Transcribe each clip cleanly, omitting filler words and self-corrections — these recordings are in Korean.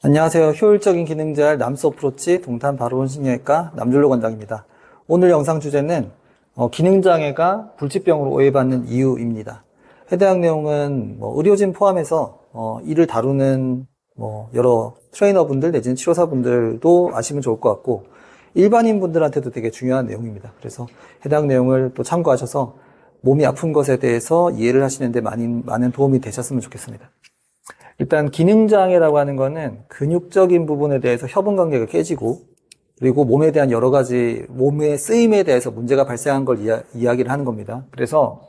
안녕하세요. 효율적인 기능잘 남스 어프로치 동탄 바로온 신경외과 남준로 관장입니다. 오늘 영상 주제는 기능장애가 불치병으로 오해받는 이유입니다. 해당 내용은 의료진 포함해서 이를 다루는 여러 트레이너분들 내지는 치료사분들도 아시면 좋을 것 같고 일반인 분들한테도 되게 중요한 내용입니다. 그래서 해당 내용을 또 참고하셔서 몸이 아픈 것에 대해서 이해를 하시는데 많은 도움이 되셨으면 좋겠습니다. 일단 기능장애라고 하는 거는 근육적인 부분에 대해서 협응관계가 깨지고 그리고 몸에 대한 여러 가지 몸의 쓰임에 대해서 문제가 발생한 걸 이야기를 하는 겁니다. 그래서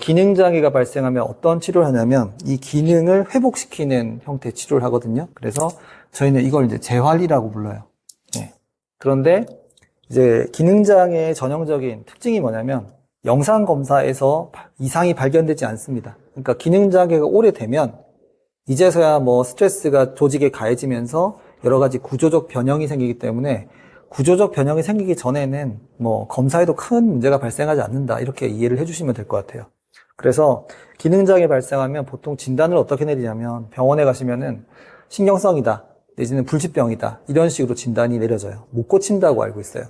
기능장애가 발생하면 어떤 치료를 하냐면 이 기능을 회복시키는 형태의 치료를 하거든요. 그래서 저희는 이걸 이제 재활이라고 불러요. 네. 그런데 이제 기능장애의 전형적인 특징이 뭐냐면 영상 검사에서 이상이 발견되지 않습니다. 그러니까 기능장애가 오래되면 이제서야 스트레스가 조직에 가해지면서 여러 가지 구조적 변형이 생기기 때문에 구조적 변형이 생기기 전에는 검사에도 큰 문제가 발생하지 않는다. 이렇게 이해를 해주시면 될 것 같아요. 그래서 기능장애 발생하면 보통 진단을 어떻게 내리냐면 병원에 가시면은 신경성이다. 내지는 불치병이다. 이런 식으로 진단이 내려져요. 못 고친다고 알고 있어요.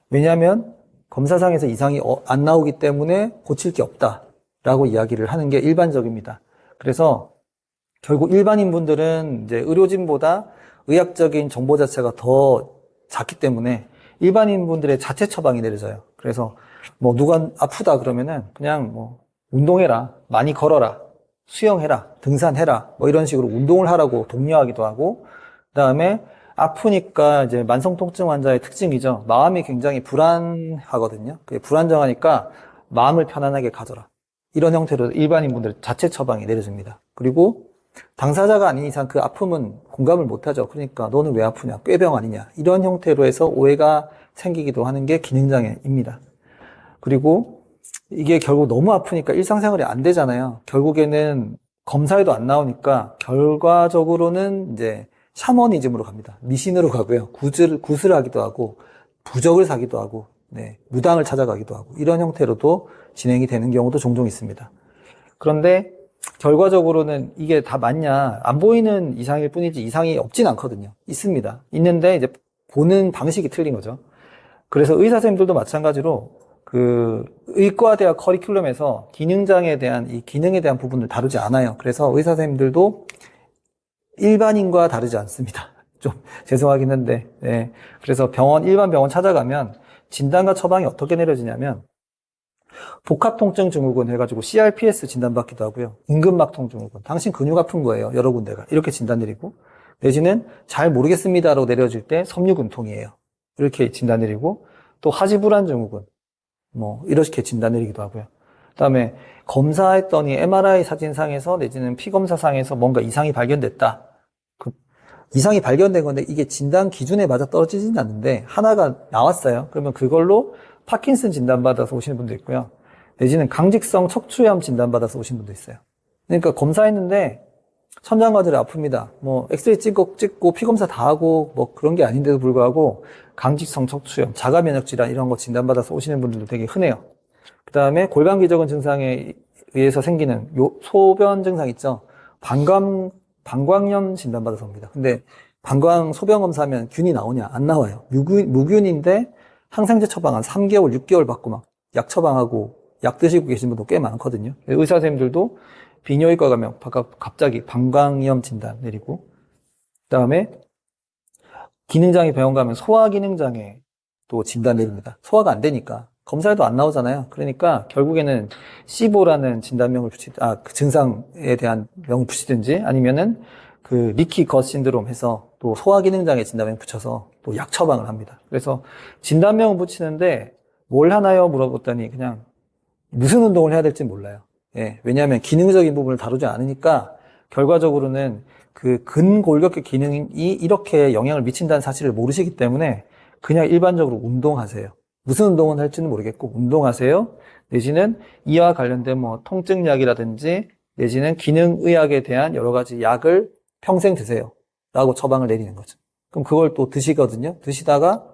왜냐하면 검사상에서 이상이 안 나오기 때문에 고칠 게 없다라고 이야기를 하는 게 일반적입니다. 그래서 결국 일반인 분들은 이제 의료진보다 의학적인 정보 자체가 더 작기 때문에 일반인 분들의 자체 처방이 내려져요. 그래서 누가 아프다 그러면은 그냥 운동해라, 많이 걸어라, 수영해라, 등산해라, 이런 식으로 운동을 하라고 독려하기도 하고, 그다음에 아프니까 이제 만성통증 환자의 특징이죠. 마음이 굉장히 불안하거든요. 그게 불안정하니까 마음을 편안하게 가져라. 이런 형태로 일반인 분들 자체 처방이 내려집니다. 그리고 당사자가 아닌 이상 그 아픔은 공감을 못하죠. 그러니까 너는 왜 아프냐? 꾀병 아니냐? 이런 형태로 해서 오해가 생기기도 하는 게 기능장애입니다. 그리고 이게 결국 너무 아프니까 일상생활이 안 되잖아요. 결국에는 검사에도 안 나오니까 결과적으로는 이제 샤머니즘으로 갑니다. 미신으로 가고요. 굿을 하기도 하고 부적을 사기도 하고 무당을 찾아가기도 하고 이런 형태로도 진행이 되는 경우도 종종 있습니다. 그런데 결과적으로는 이게 다 맞냐? 안 보이는 이상일 뿐이지 이상이 없진 않거든요. 있습니다. 있는데 이제 보는 방식이 틀린 거죠. 그래서 의사 선생님들도 마찬가지로 그 의과대학 커리큘럼에서 기능장애에 대한 이 기능에 대한 부분을 다루지 않아요. 그래서 의사 선생님들도 일반인과 다르지 않습니다. 좀 죄송하긴 한데, 그래서 일반 병원 찾아가면 진단과 처방이 어떻게 내려지냐면 복합통증 증후군 해가지고 CRPS 진단받기도 하고요. 응급막통 증후군. 당신 근육 아픈 거예요. 여러 군데가. 이렇게 진단 내리고 내지는 잘 모르겠습니다라고 내려질 때 섬유근통이에요. 이렇게 진단 내리고 또 하지불안 증후군. 이렇게 진단 내리기도 하고요. 그다음에 검사했더니 MRI 사진상에서 내지는 피검사상에서 뭔가 이상이 발견됐다. 그 이상이 발견된 건데 이게 진단 기준에 맞아 떨어지진 않는데 하나가 나왔어요. 그러면 그걸로 파킨슨 진단받아서 오시는 분도 있고요. 내지는 강직성 척추염 진단받아서 오신 분도 있어요. 그러니까 검사했는데 천장과들이 아픕니다. 엑스레이 찍고 피검사 다 하고 그런 게 아닌데도 불구하고 강직성 척추염, 자가면역질환 이런 거 진단받아서 오시는 분들도 되게 흔해요. 그 다음에 골반기저근 증상에 의해서 생기는 소변 증상 있죠. 방광염 진단받아서 옵니다. 근데 방광 소변 검사하면 균이 나오냐? 안 나와요. 무균인데 항생제 처방 한 3개월, 6개월 받고 막 약 처방하고 약 드시고 계신 분도 꽤 많거든요. 의사 선생님들도 비뇨기과 가면 갑자기 방광염 진단 내리고, 그 다음에 기능장애 병원 가면 소화기능장애 또 진단 내립니다. 소화가 안 되니까 검사에도 안 나오잖아요. 그러니까 결국에는 시보라는 진단명을 그 증상에 대한 명을 붙이든지 아니면은 그 리키 것 신드롬 해서 또 소화기능장애 진단명 붙여서 또 약 처방을 합니다. 그래서 진단명을 붙이는데 뭘 하나요? 물어봤더니 그냥 무슨 운동을 해야 될지 몰라요. 왜냐하면 기능적인 부분을 다루지 않으니까 결과적으로는 그 근골격계 기능이 이렇게 영향을 미친다는 사실을 모르시기 때문에 그냥 일반적으로 운동하세요. 무슨 운동은 할지는 모르겠고 운동하세요. 내지는 이와 관련된 통증약이라든지 내지는 기능의학에 대한 여러 가지 약을 평생 드세요. 라고 처방을 내리는 거죠. 그럼 그걸 또 드시거든요. 드시다가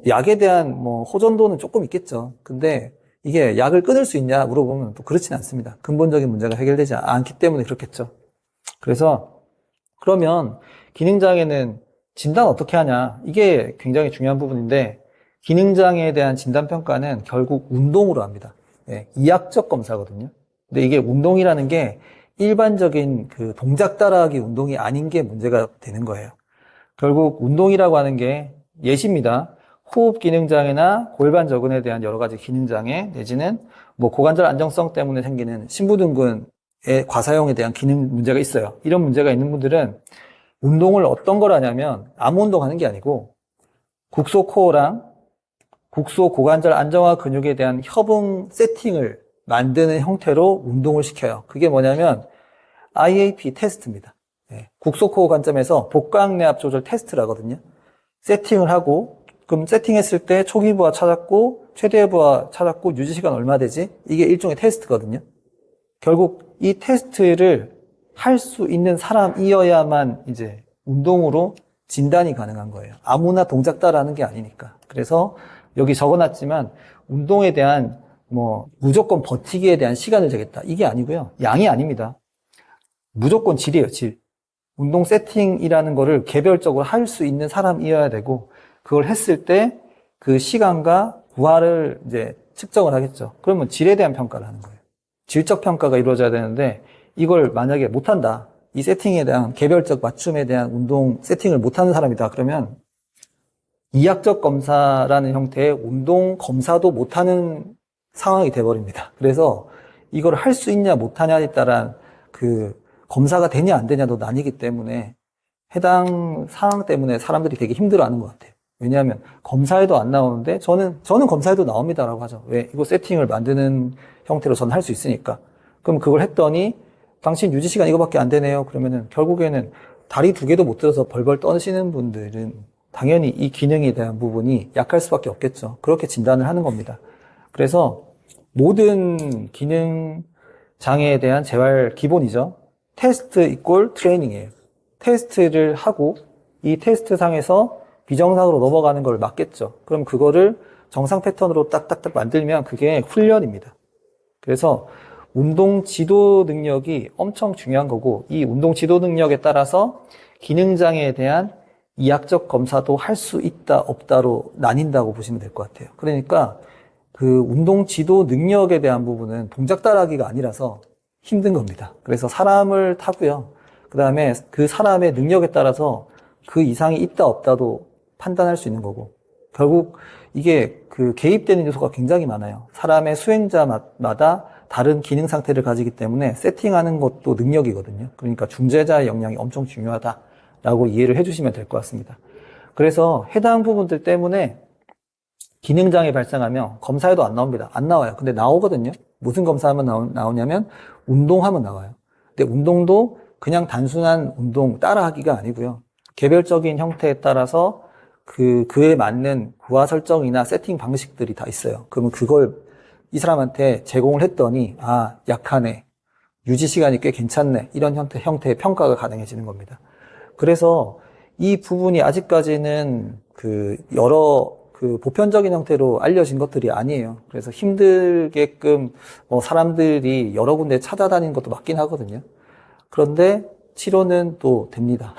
약에 대한 호전도는 조금 있겠죠. 근데 이게 약을 끊을 수 있냐 물어보면 또 그렇지는 않습니다. 근본적인 문제가 해결되지 않기 때문에 그렇겠죠. 그래서 그러면 기능장애는 진단 어떻게 하냐? 이게 굉장히 중요한 부분인데, 기능장애에 대한 진단평가는 결국 운동으로 합니다. 예, 이학적 검사거든요. 근데 이게 운동이라는 게 일반적인 그 동작 따라하기 운동이 아닌 게 문제가 되는 거예요. 결국 운동이라고 하는 게 예시입니다. 호흡 기능장애나 골반 저근에 대한 여러 가지 기능장애, 내지는 뭐 고관절 안정성 때문에 생기는 심부등근의 과사용에 대한 기능 문제가 있어요. 이런 문제가 있는 분들은 운동을 어떤 걸 하냐면 아무 운동하는 게 아니고 국소 코어랑 국소 고관절 안정화 근육에 대한 협응 세팅을 만드는 형태로 운동을 시켜요. 그게 뭐냐면 IAP 테스트입니다. 네, 국소 코어 관점에서 복강내압 조절 테스트라거든요. 세팅을 하고, 그럼 세팅했을 때 초기 부하 찾았고 최대 부하 찾았고 유지 시간 얼마 되지? 이게 일종의 테스트거든요. 결국 이 테스트를 할 수 있는 사람이어야만 이제 운동으로 진단이 가능한 거예요. 아무나 동작 따라하는 게 아니니까. 그래서 여기 적어놨지만 운동에 대한 뭐 무조건 버티기에 대한 시간을 재겠다. 이게 아니고요. 양이 아닙니다. 무조건 질이에요, 질. 운동 세팅이라는 거를 개별적으로 할 수 있는 사람이어야 되고, 그걸 했을 때 그 시간과 부하를 이제 측정을 하겠죠. 그러면 질에 대한 평가를 하는 거예요. 질적 평가가 이루어져야 되는데, 이걸 만약에 못한다. 이 세팅에 대한 개별적 맞춤에 대한 운동 세팅을 못하는 사람이다. 그러면 이학적 검사라는 형태의 운동 검사도 못하는 상황이 돼버립니다. 그래서 이걸 할 수 있냐 못하냐에 따른 그 검사가 되냐 안 되냐도 나뉘기 때문에 해당 상황 때문에 사람들이 되게 힘들어하는 것 같아요. 왜냐하면 검사에도 안 나오는데 저는 검사에도 나옵니다라고 하죠. 왜? 이거 세팅을 만드는 형태로 저는 할 수 있으니까. 그럼 그걸 했더니 당신 유지 시간 이거밖에 안 되네요. 그러면은 결국에는 다리 두 개도 못 들어서 벌벌 떠시는 분들은 당연히 이 기능에 대한 부분이 약할 수밖에 없겠죠. 그렇게 진단을 하는 겁니다. 그래서 모든 기능 장애에 대한 재활 기본이죠. 테스트 이꼴 트레이닝이에요. 테스트를 하고 이 테스트 상에서 비정상으로 넘어가는 걸 막겠죠. 그럼 그거를 정상 패턴으로 딱딱딱 만들면 그게 훈련입니다. 그래서 운동 지도 능력이 엄청 중요한 거고, 이 운동 지도 능력에 따라서 기능 장애에 대한 이학적 검사도 할 수 있다 없다로 나뉜다고 보시면 될 것 같아요. 그러니까 그 운동 지도 능력에 대한 부분은 동작 따라하기가 아니라서 힘든 겁니다. 그래서 사람을 타고요. 그 다음에 그 사람의 능력에 따라서 그 이상이 있다 없다도 판단할 수 있는 거고, 결국 이게 그 개입되는 요소가 굉장히 많아요. 사람의 수행자마다 다른 기능 상태를 가지기 때문에 세팅하는 것도 능력이거든요. 그러니까 중재자의 역량이 엄청 중요하다라고 이해를 해주시면 될 것 같습니다. 그래서 해당 부분들 때문에 기능장애 발생하면 검사에도 안 나옵니다. 안 나와요. 근데 나오거든요. 무슨 검사하면 나오냐면 운동하면 나와요. 근데 운동도 그냥 단순한 운동 따라하기가 아니고요. 개별적인 형태에 따라서 그에 맞는 부하 설정이나 세팅 방식들이 다 있어요. 그러면 그걸 이 사람한테 제공을 했더니, 아, 약하네. 유지 시간이 꽤 괜찮네. 이런 형태의 평가가 가능해지는 겁니다. 그래서 이 부분이 아직까지는 여러 보편적인 형태로 알려진 것들이 아니에요. 그래서 힘들게끔 사람들이 여러 군데 찾아다니는 것도 맞긴 하거든요. 그런데 치료는 또 됩니다.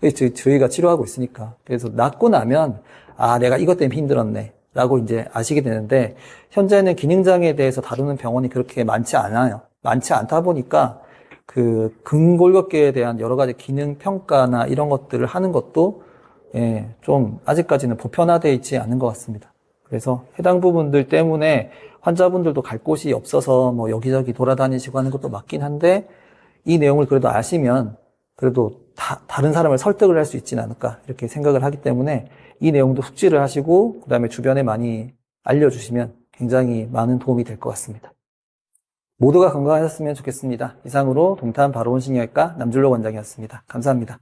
네. 저희가 치료하고 있으니까. 그래서 낫고 나면, 아, 내가 이것 때문에 힘들었네. 라고 이제 아시게 되는데, 현재는 기능장애에 대해서 다루는 병원이 그렇게 많지 않아요. 많지 않다 보니까, 근골격계에 대한 여러 가지 기능 평가나 이런 것들을 하는 것도, 좀 아직까지는 보편화되어 있지 않은 것 같습니다. 그래서 해당 부분들 때문에 환자분들도 갈 곳이 없어서 뭐 여기저기 돌아다니시고 하는 것도 맞긴 한데, 이 내용을 그래도 아시면 그래도 다른 사람을 설득을 할 수 있지는 않을까 이렇게 생각을 하기 때문에 이 내용도 숙지를 하시고 그 다음에 주변에 많이 알려주시면 굉장히 많은 도움이 될 것 같습니다. 모두가 건강하셨으면 좋겠습니다. 이상으로 동탄 바로원신경외과 남준록 원장이었습니다. 감사합니다.